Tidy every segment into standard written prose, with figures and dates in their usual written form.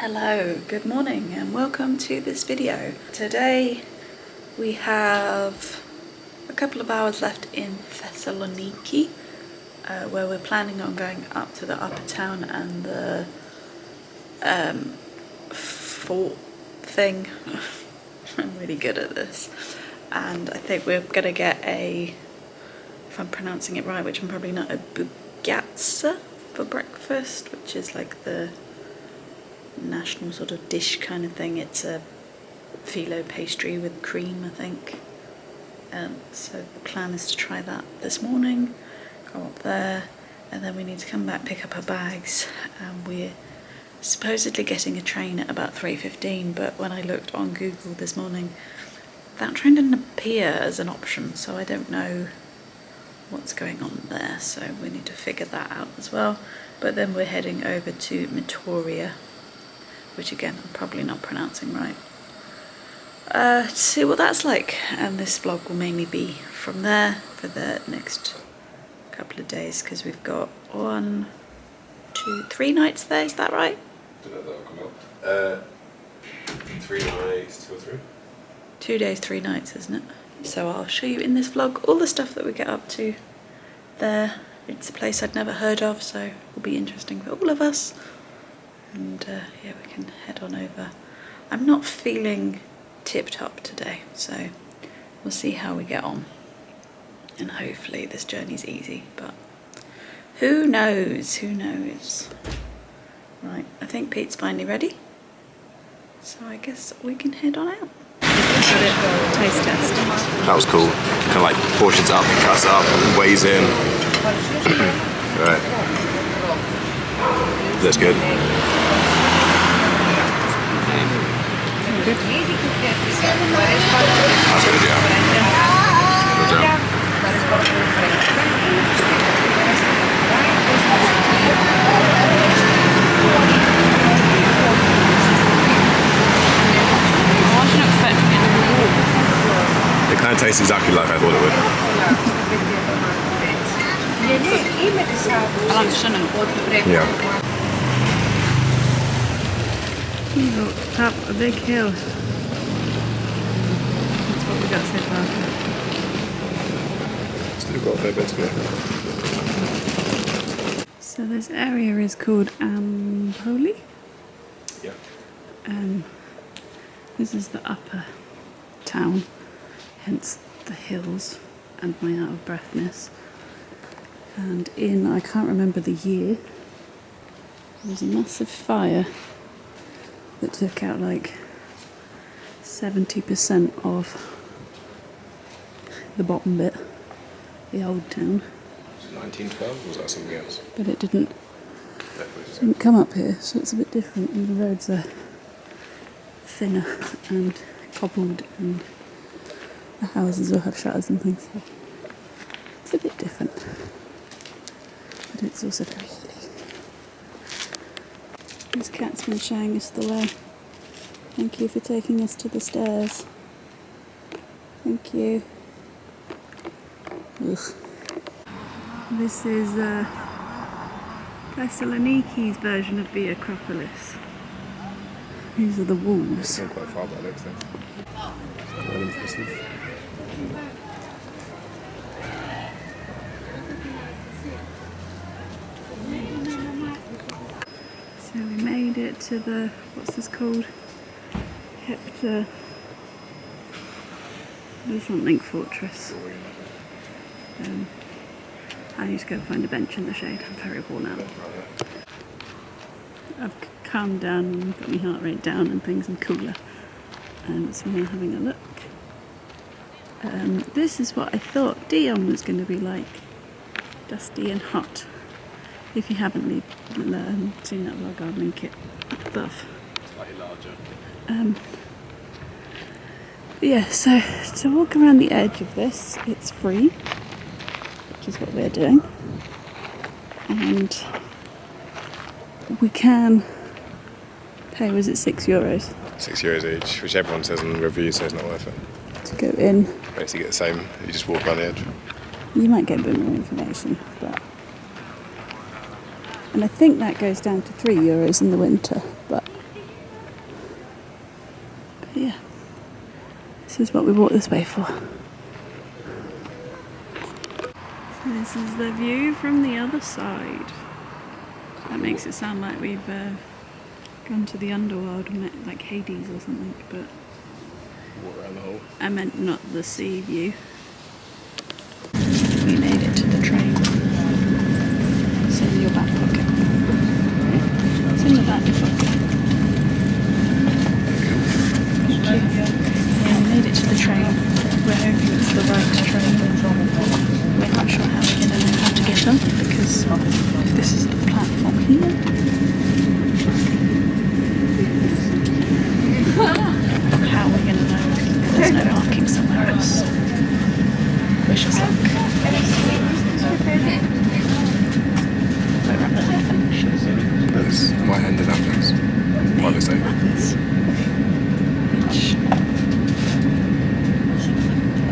Hello, good morning and welcome to this video. Today we have a couple of hours left in Thessaloniki where we're planning on going up to the upper town and the fort thing. I'm really good at this, and I think we're gonna get a, if I'm pronouncing it right, which I'm probably not, a Bougatsa for breakfast, which is like the national sort of dish kind of thing. It's a phyllo pastry with cream, I think. So the plan is to try that this morning, go up there, and then we need to come back, pick up our bags, and we're supposedly getting a train at about 3:15, but when I looked on Google this morning, that train didn't appear as an option, so I don't know what's going on there, so we need to figure that out as well. But then we're heading over to Meteora, which again I'm probably not pronouncing right, to see what that's like, and this vlog will mainly be from there for the next couple of days, because we've got 1, 2, 3 nights there, is that right? I don't know if that'll come up. 3 nights, 2 or 3? 2 days, 3 nights, isn't it? So I'll show you in this vlog all the stuff that we get up to there. It's a place I'd never heard of, so it will be interesting for all of us. And yeah, we can head on over. I'm not feeling tip-top today, so we'll see how we get on. And hopefully this journey's easy, but who knows, who knows. Right, I think Pete's finally ready, so I guess we can head on out. Taste test. That was cool. Kind of like portions up, cuts up, weighs in. Right. That's good. Good. That's good, yeah. Good job. It kind of tastes exactly like I thought it would. I like cinnamon. Yeah. We've walked up a big hill. That's what we got so far. Still got a fair bit to go. So this area is called Poli. Yeah. This is the upper town, hence the hills and my out of breathness. And in, I can't remember the year, there was a massive fire that took out like 70% of the bottom bit, the old town. Was it 1912 or was that something else? But it didn't come up here, so it's a bit different, and the roads are thinner and cobbled, and the houses will have shutters and things, so it's a bit different, but it's also very hilly. This cat's been showing us the way. Thank you for taking us to the stairs. Thank you. Ugh. This is Thessaloniki's version of the Acropolis. These are the walls. It's not quite far, but it looks nice. Quite impressive. So we made it to the, what's this called? Hector, there's something fortress. I need to go find a bench in the shade. I'm very worn out. I've calmed down and got my heart rate down and things, and cooler. And so we're having a look. This is what I thought Dion was going to be like. Dusty and hot. If you haven't seen that vlog, I'll link it above. Slightly larger. Yeah, so to walk around the edge of this, it's free, which is what we're doing. And we can pay, was it €6? €6 each, which everyone says in the review says not worth it. To go in. Basically get the same, you just walk around the edge. You might get a bit more information, but... And I think that goes down to €3 in the winter, but This is what we walked this way for. So this is the view from the other side. That makes it sound like we've gone to the underworld and met like Hades or something, but Walk around the hole. I meant not the sea view. We made it to the train. It's in your back pocket. It's in the back pocket. Thank you. Yeah, we made it to the train. We're hoping it's the right train. We're not sure how we're going to know how to get on because this is the platform here. How we're going to know if there's no marking somewhere else. Wish us luck. We're up at Athens. That's my hand in Athens. What they say. Athens. Which,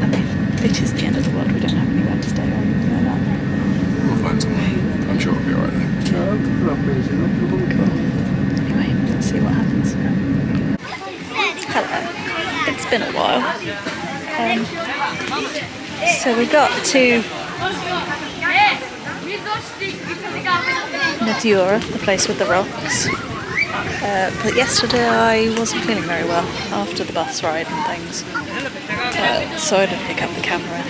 I mean, it is the end of the world. We don't have anywhere to stay or anything like that. We'll find somewhere. I'm sure it'll be alright there. Cool. Anyway, let's see what happens. Hello. It's been a while. So we got to Meteora, the place with the rocks. But yesterday I wasn't feeling very well after the bus ride and things. So I didn't pick up the camera.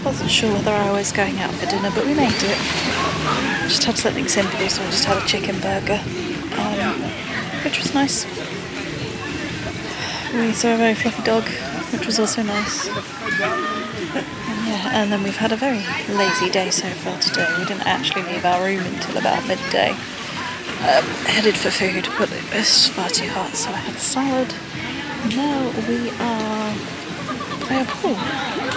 Wasn't sure whether I was going out for dinner, but we made it. Just had something simple, so I just had a chicken burger, which was nice. We saw a very fluffy dog, which was also nice. And then we've had a very lazy day so far today. We didn't actually leave our room until about midday. Headed for food, but it was far too hot, so I had a salad. Now we are by a pool.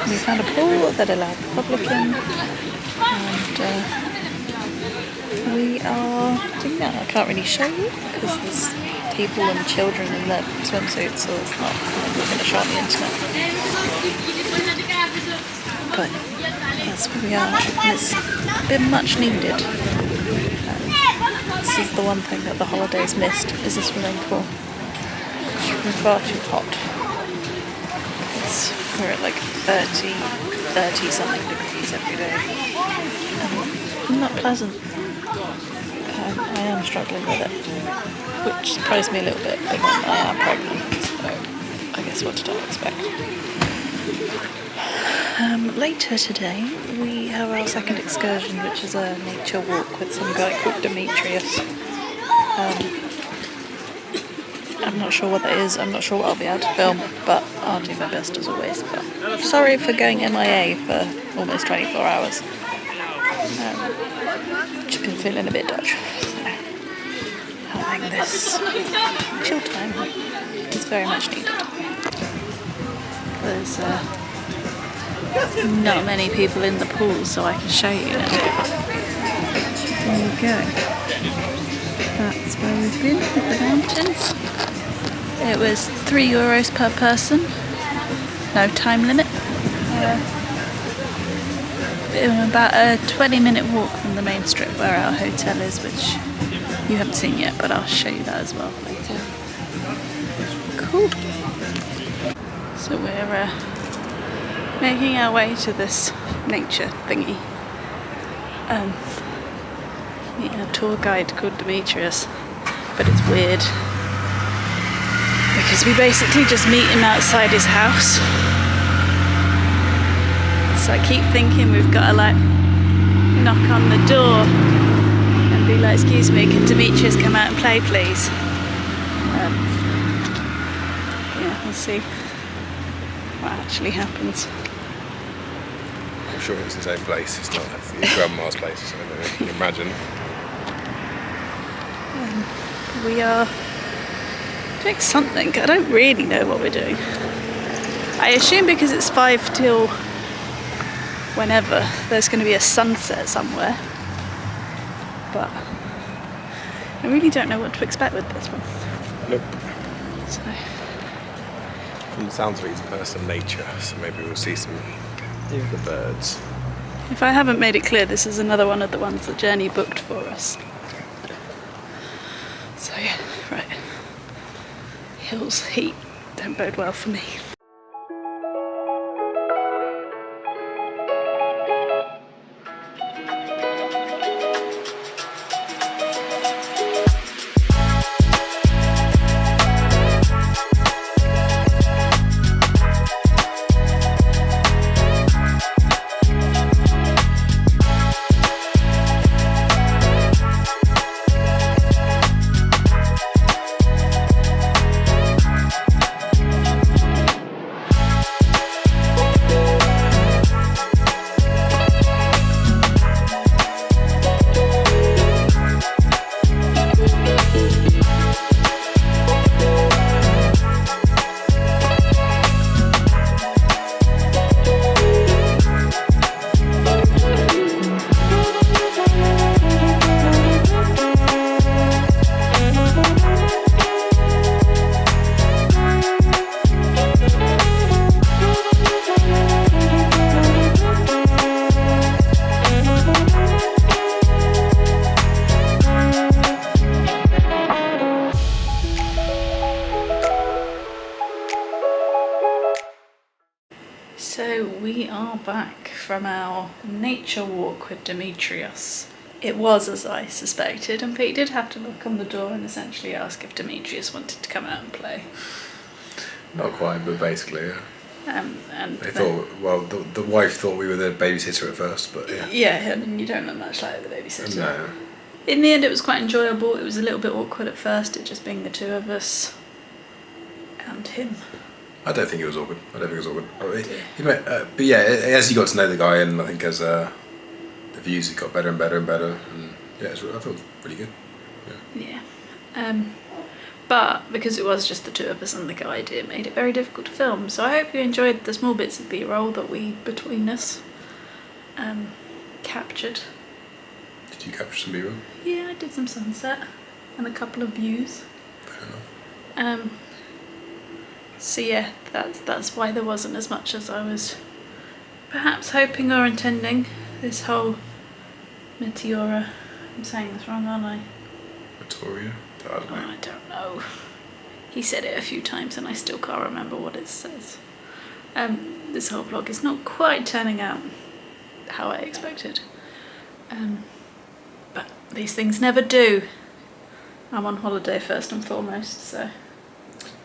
We found a pool that allowed the public in, and we are doing that. I can't really show you because there's people and children in their swimsuits, so it's not going to show on the internet. But that's where we are, and it's been much needed. This is the one thing that the holidays missed, is the swimming pool. It's far too hot. We're at like 30 something degrees every day. Not pleasant. I am struggling with it, which surprised me a little bit, but I am pregnant, so I guess what did I expect? Later today we have our second excursion, which is a nature walk with some guy called Demetrius. I'm not sure what that is, I'm not sure what I'll be able to film, but I'll do my best as always. But sorry for going MIA for almost 24 hours. Just been feeling a bit Dutch, so having this chill time is very much needed. There's not many people in the pool, so I can show you now. There you go. That's where we've been, at the mountains. It was €3 per person, no time limit. About a 20-minute walk from the main strip where our hotel is, which you haven't seen yet, but I'll show you that as well later. Cool. So we're making our way to this nature thingy. Meeting a tour guide called Demetrius, but it's weird because we basically just meet him outside his house. So I keep thinking we've got to like knock on the door and be like, excuse me, can Demetrius come out and play please? Yeah, we'll see what actually happens. I'm sure it's the same place, it's not your grandma's place or something, you can imagine. We are doing something, I don't really know what we're doing. I assume because it's 5 till whenever, there's going to be a sunset somewhere. But I really don't know what to expect with this one. Nope. So, From the sounds of it, it's person nature, so maybe we'll see some of the birds. if I haven't made it clear, this is another one of the ones that Journee booked for us. So yeah, right. Hills, heat, don't bode well for me. are back from our nature walk with Demetrius. It was as I suspected, and Pete did have to knock on the door and essentially ask if Demetrius wanted to come out and play. Not quite, but basically, yeah. And They thought, well, the wife thought we were the babysitter at first, but yeah. Yeah, and you don't look much like the babysitter. No. In the end, it was quite enjoyable. It was a little bit awkward at first, it just being the two of us and him. I don't think it was awkward. But yeah, as you got to know the guy, and I think as the views it got better and better and better, and yeah, I thought it was pretty good. Yeah. But because it was just the two of us and the guide, it made it very difficult to film. So I hope you enjoyed the small bits of B-roll that we, between us, captured. Did you capture some B-roll? Yeah, I did some sunset and a couple of views. Fair enough. So yeah, that's why there wasn't as much as I was perhaps hoping or intending. This whole Meteora, I'm saying this wrong, aren't I? Meteora? I don't know. He said it a few times and I still can't remember what it says. This whole vlog is not quite turning out how I expected. But these things never do. I'm on holiday first and foremost, so...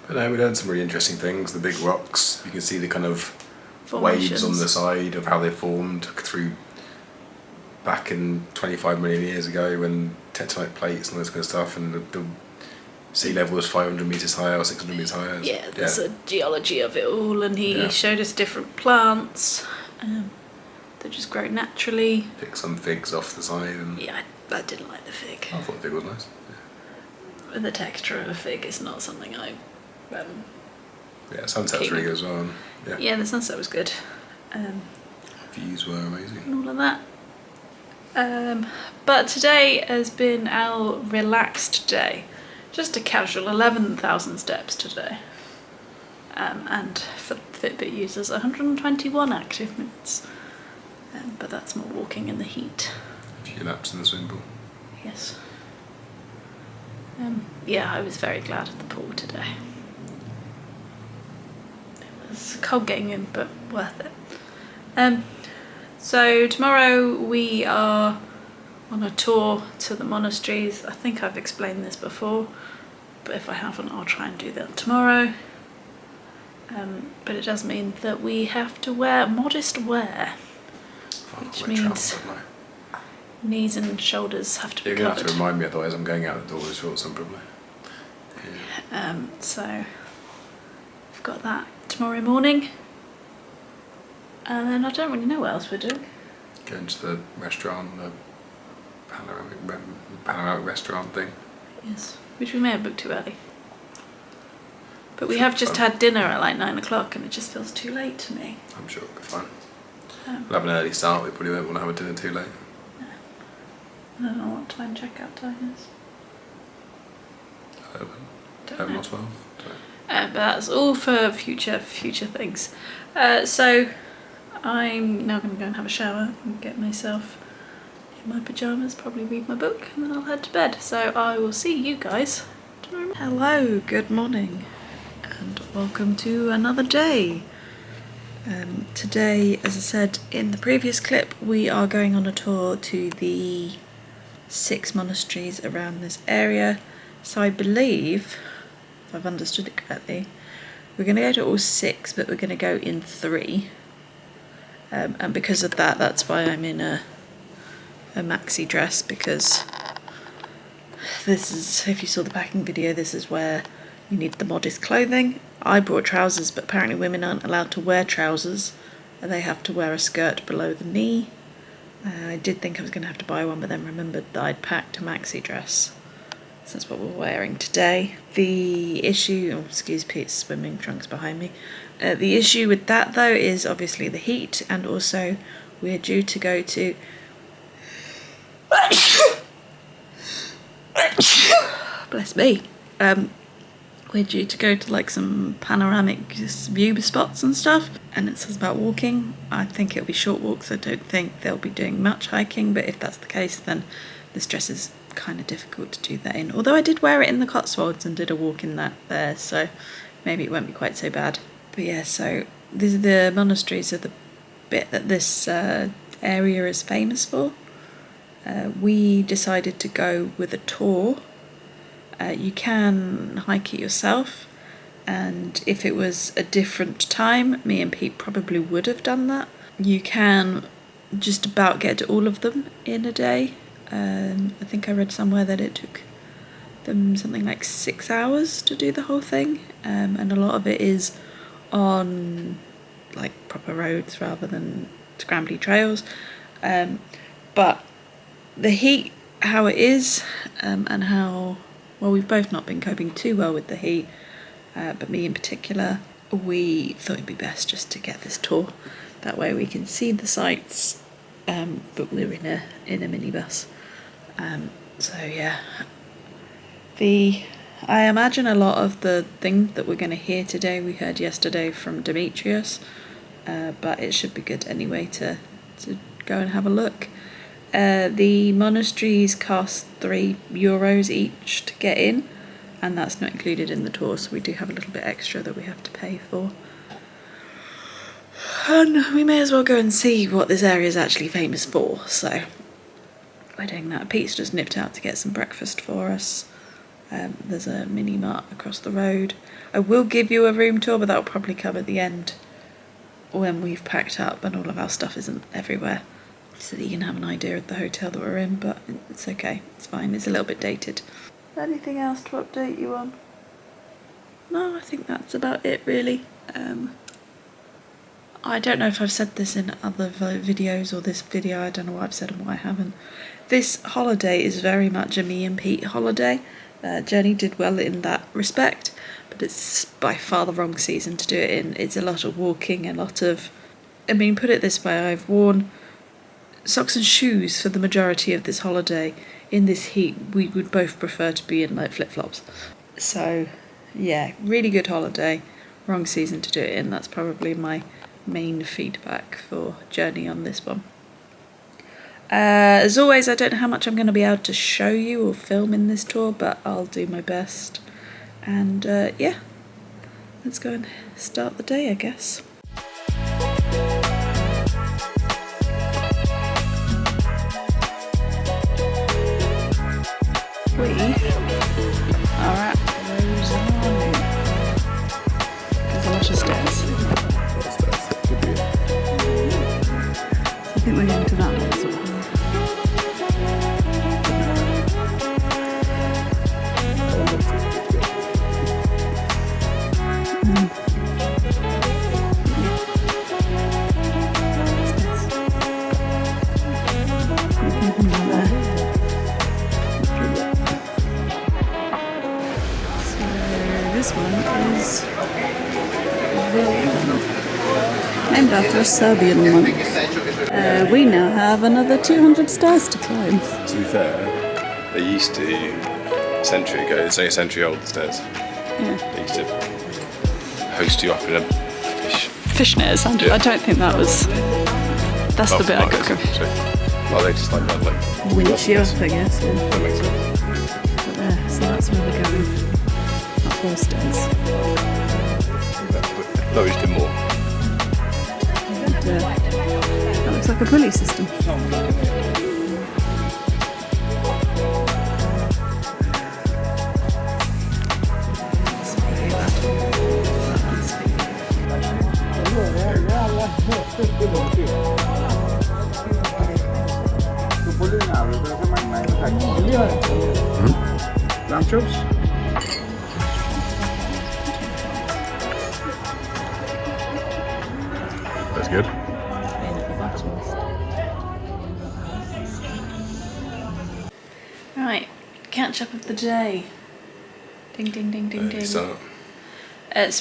But no, we learned some really interesting things. The big rocks, you can see the kind of Formations. waves on the side of how they formed through back in 25 million years ago when tectonic plates and all this kind of stuff, and the sea level was 500 metres higher or 600 metres higher. Yeah, there's a geology of it all, and he showed us different plants that just grow naturally. Pick some figs off the side. And yeah, I didn't like the fig. I thought the fig was nice. Yeah. The texture of a fig is not something I... yeah, sunset was really good as well. Yeah, the sunset was good. Views were amazing. And all of that. But today has been our relaxed day. Just a casual 11,000 steps today. And for Fitbit users, 121 active minutes. But that's more walking in the heat. A few laps in the swimming pool. Yes. Yeah, I was very glad of the pool today. It was cold getting in, but worth it. So tomorrow we are on a tour to the monasteries. I think I've explained this before, but if I haven't, I'll try and do that tomorrow. But it does mean that we have to wear modest wear, which means knees and shoulders have to be covered. You're going to have to remind me, otherwise I'm going out the door with shorts on probably. Yeah. So we've got that tomorrow morning. And then I don't really know what else we're doing. Going to the restaurant, the panoramic restaurant thing. Yes, which we may have booked too early. But we have just had dinner at like 9 o'clock and it just feels too late to me. I'm sure it'll be fine. We'll have an early start, we probably won't want to have a dinner too late. No. I don't know what time checkout time is. 11 or 12. But that's all for future things. So I'm now going to go and have a shower and get myself in my pyjamas, probably read my book, and then I'll head to bed. So I will see you guys tomorrow. Hello, good morning, and welcome to another day. Today, as I said in the previous clip, we are going on a tour to the 6 monasteries around this area. So I believe, if I've understood it correctly, we're going to go to all 6, but we're going to go in 3. And because of that, that's why I'm in a maxi dress, because this is, if you saw the packing video, this is where you need the modest clothing. I brought trousers, but apparently women aren't allowed to wear trousers, and they have to wear a skirt below the knee. I did think I was going to have to buy one, but then remembered that I'd packed a maxi dress. So that's what we're wearing today. The issue, oh, excuse Pete's swimming trunks behind me. The issue with that though is obviously the heat, and also we're due to go to bless me. We're due to go to like some panoramic view spots and stuff, and it says about walking. I think it'll be short walks. I don't think they'll be doing much hiking, but if that's the case, then this dress is kind of difficult to do that in. Although I did wear it in the Cotswolds and did a walk in that there, so maybe it won't be quite so bad. But yeah, so these are the monasteries of the bit that this area is famous for. We decided to go with a tour. You can hike it yourself, and if it was a different time, me and Pete probably would have done that. You can just about get to all of them in a day. I think I read somewhere that it took them something like 6 hours to do the whole thing, and a lot of it is on like proper roads rather than scrambly trails. But the heat, how it is, and how, well, we've both not been coping too well with the heat, but me in particular, we thought it'd be best just to get this tour. That way we can see the sights, but we're in a minibus. So yeah, I imagine a lot of the things that we're going to hear today we heard yesterday from Demetrius, but it should be good anyway to go and have a look. The monasteries cost €3 each to get in, and that's not included in the tour, so we do have a little bit extra that we have to pay for. And we may as well go and see what this area is actually famous for, so we're doing that. Pete's just nipped out to get some breakfast for us. There's a mini mart across the road. I will give you a room tour, but that'll probably come at the end when we've packed up and all of our stuff isn't everywhere, so that you can have an idea of the hotel that we're in, but it's okay, it's fine, it's a little bit dated. Anything else to update you on? No, I think that's about it really. I don't know if I've said this in other videos or this video, I don't know what I've said and what I haven't. This holiday is very much a me and Pete holiday. Journee did well in that respect, but it's by far the wrong season to do it in. It's a lot of walking, a lot of, I mean, put it this way, I've worn socks and shoes for the majority of this holiday. In this heat, we would both prefer to be in like flip-flops. So yeah, really good holiday, wrong season to do it in. That's probably my main feedback for Journee on this one. As always, I don't know how much I'm going to be able to show you or film in this tour, but I'll do my best. And yeah, let's go and start the day, I guess. We are at Rosanne. There's a lot of stairs. I think we're going to that one as well. This one is named after a Serbian monk. We now have another 200 stairs to climb. To be fair, they used to, a century ago, it's only a century old, the stairs. Yeah. They used to host you up in a Fishnet, Sandra. I don't think that was. That's the bit I got confused. Well, they just like winch you up, I guess. Yeah. That makes sense. But there, so that's where we're going. Up those stairs. No, we just did more. And, that looks like a pulley system. Lamb chops? That's good. Right, catch up of the day. Ding ding ding ding ding. So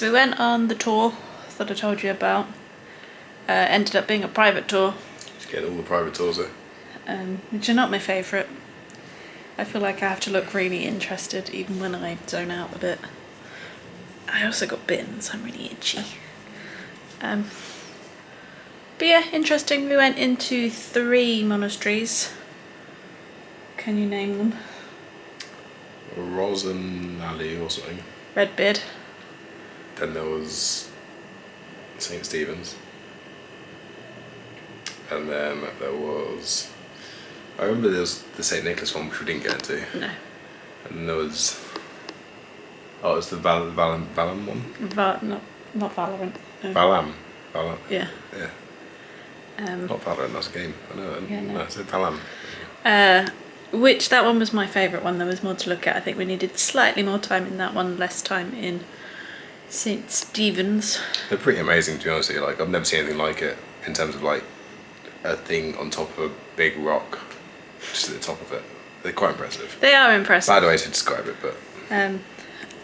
we went on the tour that I told you about. Ended up being a private tour. just getting all the private tours there. Which are not my favourite. I feel like I have to look really interested even when I zone out a bit. I also got bitten, so I'm really itchy. But yeah, interesting. We went into 3 monasteries. Can you name them? Rosen Alley or something. Redbeard. Then there was St. Stephen's. and then there was. I remember there was the St Nicholas one, which we didn't get into. No. And then there was. Oh, it was the Valam one. Not Valorant. No. Valam. Yeah. Yeah. Not Valorant. That's a game. I know that. Yeah, no. No, it's Valam. Which that one was my favourite one. There was more to look at. I think we needed slightly more time in that one, less time in St Stephen's. They're pretty amazing, to be honest with you. Like, I've never seen anything like it in terms of like a thing on top of a big rock, just at the top of it. They're quite impressive. They are impressive. Bad way to describe it, but.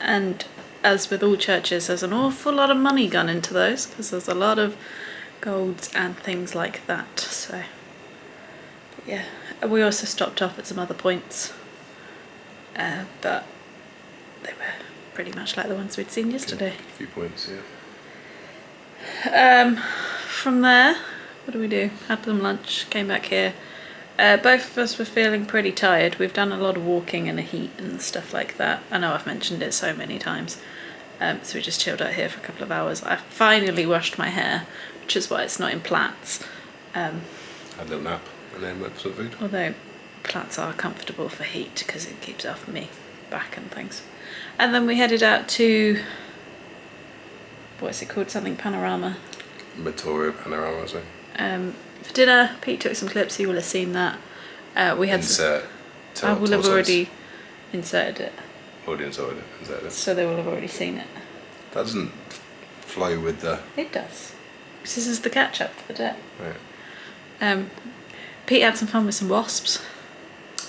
And as with all churches, there's an awful lot of money gone into those because there's a lot of golds and things like that. So, but yeah, we also stopped off at some other points, but they were pretty much like the ones we'd seen yesterday. A few points, yeah. From there, what do we do? Had some lunch, came back here. Both of us were feeling pretty tired. We've done a lot of walking in the heat and stuff like that. I know I've mentioned it so many times. So we just chilled out here for a couple of hours. I finally washed my hair, which is why it's not in plaits. Had a little nap and then went for some food. Although plaits are comfortable for heat because it keeps it off my back and things. And then we headed out to, what's it called? Something Panorama. Meteora panorama, I think. For dinner, Pete took some clips. You will have seen that. We had Insert. I will have already inserted it. Already inserted it. So they will have already seen it. That doesn't flow with the. It does. This is the catch up for the day. Right. Pete had some fun with some wasps.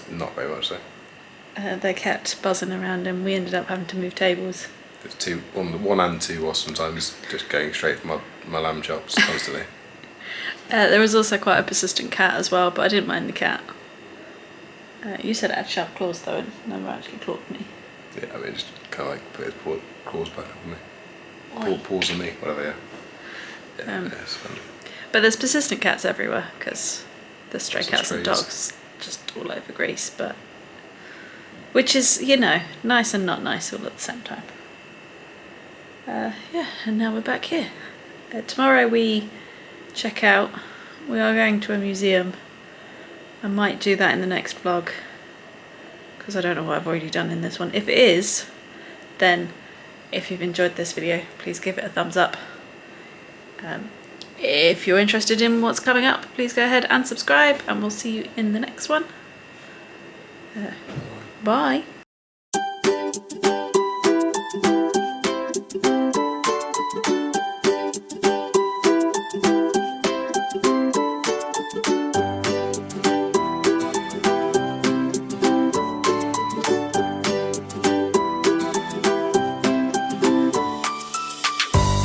Not very much so. They kept buzzing around and we ended up having to move tables. There's one and two wasps sometimes just going straight for my lamb chops constantly. There was also quite a persistent cat as well, but I didn't mind the cat. You said it had sharp claws though, and never actually clawed me. Yeah, I mean, just kind of like put his claws back up on me. Paws on me, whatever, yeah. It's fun. But there's persistent cats everywhere, because there's stray Some cats and strays. dogs just all over Greece, but... Which is, you know, nice and not nice all at the same time. Yeah, and now we're back here. Tomorrow we check out. We are going to a museum. I might do that in the next vlog because I don't know what I've already done in this one. If it is, then if you've enjoyed this video, please give it a thumbs up. If you're interested in what's coming up, please go ahead and subscribe, and we'll see you in the next one. Bye.